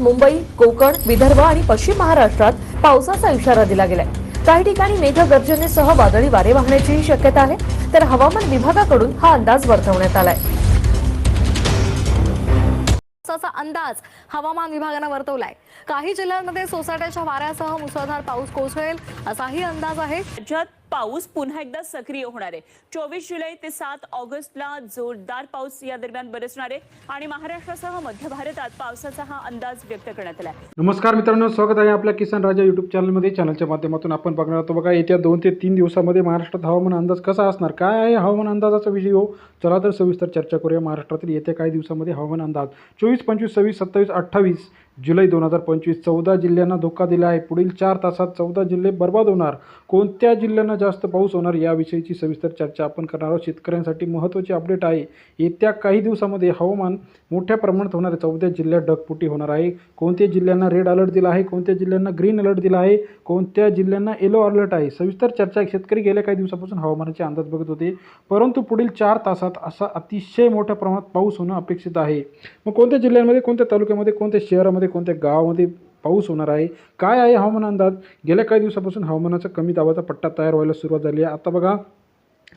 मुंबई, कोकण, विदर्भ आणि पश्चिम महाराष्ट्रात पावसाचा इशारा दिला गेलाय। काही ठिकाणी मेघगर्जनेसह वादळी वारे वाहण्याचीही शक्यता आहे, तर हवामान विभागाकडून हा अंदाज वर्तवण्यात आलाय। पावसाचा अंदाज हवामान विभागाने वर्तवलाय। काही जिल्ह्यांमध्ये सोसाट्याच्या वाऱ्यासह मुसळधार पाऊस कोसळेल असाही अंदाज आहे। राज्यात पाऊस पुन्हा एकदा सक्रिय होणार आहे। 24 जुलै ते 7 ऑगस्टला जोरदार पाऊस या दरम्यान बरसणार आहे आणि महाराष्ट्रासह मध्य भारतात पावसाचा हा अंदाज व्यक्त करण्यात आला आहे। नमस्कार मित्रांनो, स्वागत आहे आपल्या किसान राजा YouTube चॅनलमध्ये। चॅनलच्या माध्यमातून आपण बघणार आहोत बघा येत्या 2 ते 3 दिवसांमध्ये महाराष्ट्रात हवामान अंदाज कसा असणार, काय आहे हवामान अंदाजाचा व्हिडिओ। चला तर सविस्तर चर्चा करूया। महाराष्ट्रातील येत्या काही दिवसांमध्ये हवामान अंदाज 24, 25, 26, 27, 28 जुलै 2025 14 जिल्ह्यांना धोका दिला आहे। पुढील 4 तासात 14 जिल्हे बर्बाद होणार। कोणत्या जिल्ह्यांना जास्त पाऊस होणार याविषयीची सविस्तर चर्चा आपण करणार आहोत। शेतकऱ्यांसाठी महत्त्वाची अपडेट आहे। येत्या काही दिवसांमध्ये हवामान मोठ्या प्रमाणात होणार आहे। 14 जिल्ह्यात ढगफुटी होणार आहे। कोणत्या जिल्ह्यांना रेड अलर्ट दिला आहे, कोणत्या जिल्ह्यांना ग्रीन अलर्ट दिला आहे, कोणत्या जिल्ह्यांना येलो अलर्ट आहे, सविस्तर चर्चा। शेतकरी गेल्या काही दिवसापासून हवामानाचे अंदाज बघत होते, परंतु पुढील 4 तासात असा अतिशय मोठ्या प्रमाणात पाऊस होणं अपेक्षित आहे। मग कोणत्या जिल्ह्यांमध्ये, कोणत्या तालुक्यामध्ये, कोणत्या शहरामध्ये, कोणत्या गावामध्ये पाऊस होणार आहे, काय आहे हवामान अंदाज। गेल्या काही दिवसापासून हवामानाचा कमी दाबाचा पट्टा तयार व्हायला सुरुवात झाली आहे। आता बघा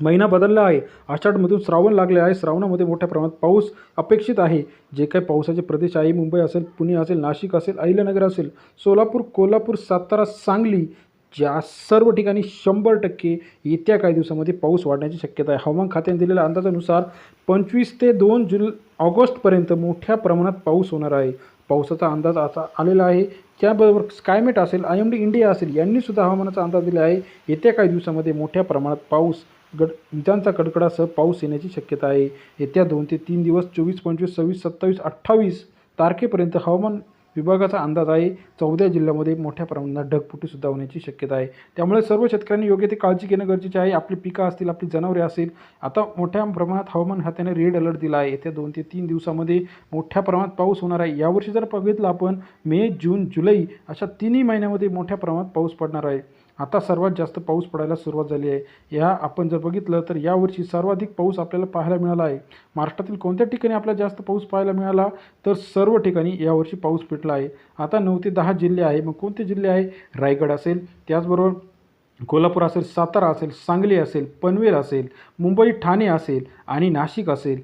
महिना बदलला आहे, आषाढमधून श्रावण लागले आहे। श्रावणामध्ये मोठ्या प्रमाणात पाऊस अपेक्षित आहे। जे काही पावसाचे प्रदेश आहे, मुंबई असेल, पुणे असेल, नाशिक असेल, अहिल्यानगर असेल, सोलापूर, कोल्हापूर, सातारा, सांगली या सर्व ठिकाणी 100% येत्या काही दिवसांमध्ये पाऊस वाढण्याची शक्यता आहे। हवामान खात्याने दिलेल्या अंदाजानुसार 25 ते 2 ऑगस्टपर्यंत मोठ्या प्रमाणात पाऊस होणार आहे। पावसाचा अंदाज असा आलेला आहे। त्याबरोबर स्कायमेट असेल, IMD इंडिया असेल यांनीसुद्धा हवामानाचा अंदाज दिला आहे। येत्या काही दिवसांमध्ये मोठ्या प्रमाणात पाऊस विजांचा कडकडासह पाऊस येण्याची शक्यता आहे। येत्या 2 ते 3 दिवस 24, 25, 26, 27, 28 तारखेपर्यंत हवामान विभागाचा अंदाज आहे 14 जिल्ह्यांमध्ये मोठ्या प्रमाणात ढगफुटीसुद्धा होण्याची शक्यता आहे। त्यामुळे सर्व शेतकऱ्यांनी योग्य ती काळजी घेणं गरजेचे आहे। आपली पिकं असतील, आपली जनावरे असेल, आता मोठ्या प्रमाणात हवामान खात्याने रेड अलर्ट दिला आहे। येत्या 2 ते 3 दिवसामध्ये मोठ्या प्रमाणात पाऊस होणार आहे। यावर्षी जर बघितलं आपण मे, जून, जुलै अशा 3 महिन्यामध्ये मोठ्या प्रमाणात पाऊस पडणार आहे। आता सर्वात जास्त पाऊस पडायला सुरुवात झाली आहे। आपण जर बघितलं तर यावर्षी सर्वाधिक पाऊस आपल्याला पाहायला मिळाला आहे। महाराष्ट्रातील कोणत्या ठिकाणी आपल्याला जास्त पाऊस पाहायला मिळाला, तर सर्व ठिकाणी यावर्षी पाऊस पडला आहे। आता 9 ते 10 जिल्हे आहे। मग कोणते जिल्हे आहे? रायगड असेल, त्याचबरोबर कोल्हापूर असेल, सातारा असेल, सांगली असेल, पनवेल असेल, मुंबई, ठाणे असेल आणि नाशिक असेल,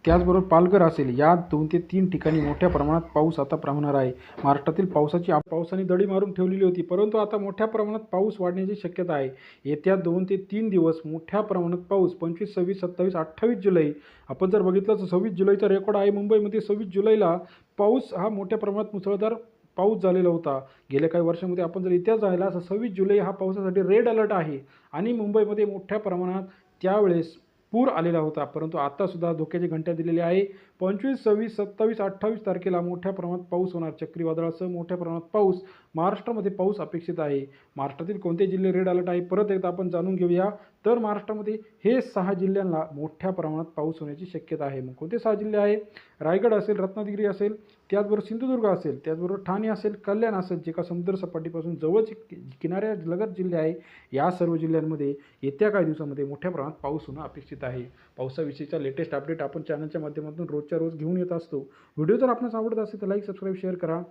त्याचबरोबर पालघर असेल, या 2 ते 3 ठिकाणी मोठ्या प्रमाणात पाऊस आता होणार आहे। महाराष्ट्रातील पावसाने दडी मारून ठेवलेली होती, परंतु आता मोठ्या प्रमाणात पाऊस वाढण्याची शक्यता आहे। येत्या 2 ते 3 दिवस मोठ्या प्रमाणात पाऊस 25, 26, 27, 28 जुलै आपण जर बघितलं तर 26 जुलैचा रेकॉर्ड आहे। मुंबईमध्ये 26 जुलैला पाऊस हा मोठ्या प्रमाणात मुसळधार पाऊस झालेला होता। गेल्या काही वर्षांमध्ये आपण जर इतिहास पाहिला तर 26 जुलै हा पावसासाठी रेड अलर्ट आहे आणि मुंबईमध्ये मोठ्या प्रमाणात त्यावेळेस पूर आलेला होता, परंतु आतासुद्धा धोक्याची घंटा दिलेली आहे। 25, 26, 27, 28 तारखेला मोठ्या प्रमाणात पाऊस होणार। चक्रीवादळासह मोठ्या प्रमाणात पाऊस महाराष्ट्रामध्ये पाऊस अपेक्षित आहे। महाराष्ट्रातील कोणते जिल्हे रेड अलर्ट आहे परत एकदा आपण जाणून घेऊया। तर महाराष्ट्रामध्ये हे 6 जिल्ह्यांना मोठ्या प्रमाणात पाऊस होण्याची शक्यता आहे। मग कोणते 6 जिल्हे आहे? रायगड असेल, रत्नागिरी असेल, त्याचबरोबर सिंधुदुर्ग असेल, त्याचबरोबर ठाणे असेल, कल्याण असेल, जे का समुद्र सपाटीपासून जवळचे किनाऱ्यालगत जिल्हे आहे, या सर्व जिल्ह्यांमध्ये येत्या काही दिवसांमध्ये मोठ्या प्रमाणात पाऊस होणं अपेक्षित आहे। पावसाविषयीचा लेटेस्ट अपडेट आपण चॅनलच्या माध्यमातून रोजच्या रोज घेऊन येत असतो। व्हिडिओ जर आपल्याला आवडत असेल तर लाईक, सबस्क्राईब, शेअर करा।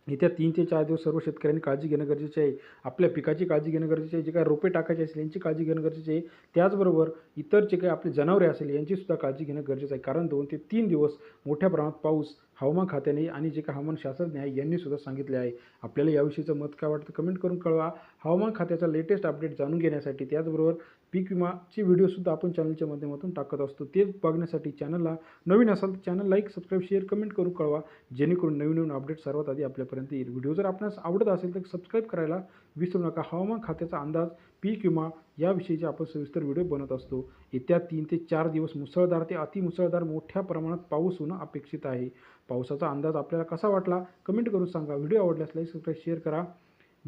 येत्या 3 ते 4 दिवस सर्व शेतकऱ्यांनी काळजी घेणं गरजेचे आहे। आपल्या पिकाची काळजी घेणं गरजेचे आहे। जे काही रोपे टाकायचे असेल यांची काळजी घेणं गरजेचे आहे। त्याचबरोबर इतर जे काही आपले जनावरे असेल यांचीसुद्धा काळजी घेणं गरजेचं आहे, कारण 2 ते 3 दिवस मोठ्या प्रमाणात पाऊस हवामान खात्याने आणि जे काही हवामान शास्त्रज्ञ आहे यांनी सुद्धा सांगितले आहे। आपल्याला याविषयीचं मत काय वाटतं कमेंट करून कळवा। हवामान खात्याचा लेटेस्ट अपडेट जाणून घेण्यासाठी त्याचबरोबर पीक विमाचे व्हिडिओसुद्धा आपण चॅनलच्या माध्यमातून टाकत असतो। ते बघण्यासाठी चॅनलला नवीन असाल तर channel like, subscribe, share, comment करून कळवा, जेणेकरून नवीन अपडेट सर्वात आधी आपल्यापर्यंत येईल। व्हिडिओ जर आपणास आवडत असेल तर सबस्क्राईब करायला विसरू नका। हवामान खात्याचा अंदाज, पीक विमा याविषयीचे आपण सविस्तर व्हिडिओ बनत असतो। येत्या 3 ते 4 दिवस मुसळधार ते अतिमुसळधार मोठ्या प्रमाणात पाऊस होणं अपेक्षित आहे। पावसाचा अंदाज आपल्याला कसा वाटला कमेंट करून सांगा। व्हिडिओ आवडल्यास लाईक, सबस्क्राईब, शेअर करा,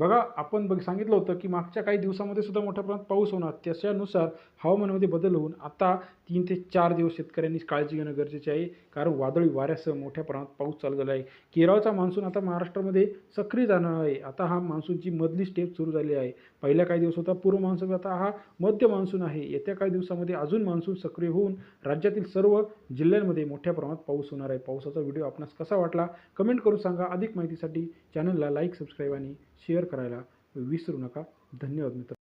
बघा, आपण सांगितलं होतं की मागच्या काही दिवसामध्ये सुद्धा मोठ्या प्रमाणात पाऊस होणार. त्याच्यानुसार हवामानामध्ये बदल होऊन आता 3 ते 4 दिवस शेतकऱ्यांनी काळजी घेणं गरजेचे आहे. कारण वादळी वाऱ्यासह मोठ्या प्रमाणात पाऊस चालू झाला आहे. केरळचा मान्सून आता महाराष्ट्रामध्ये सक्रिय जाणार आहे. आता हा मान्सूनची मधली स्टेप सुरू झाली आहे. पहिल्या काही दिवस होता पूर्व मान्सून, आता हा मध्य मान्सून आहे. येत्या काही दिवसामध्ये अजून मान्सून सक्रिय होऊन राज्यातील सर्व जिल्ह्यांमध्ये मोठ्या प्रमाणात पाऊस होणार आहे. पावसाचा व्हिडिओ आपणास कसा वाटला कमेंट करून सांगा. अधिक माहितीसाठी चॅनलला लाईक, सबस्क्राईब आणि शेअर करायला विसरू नका. धन्यवाद मित्र.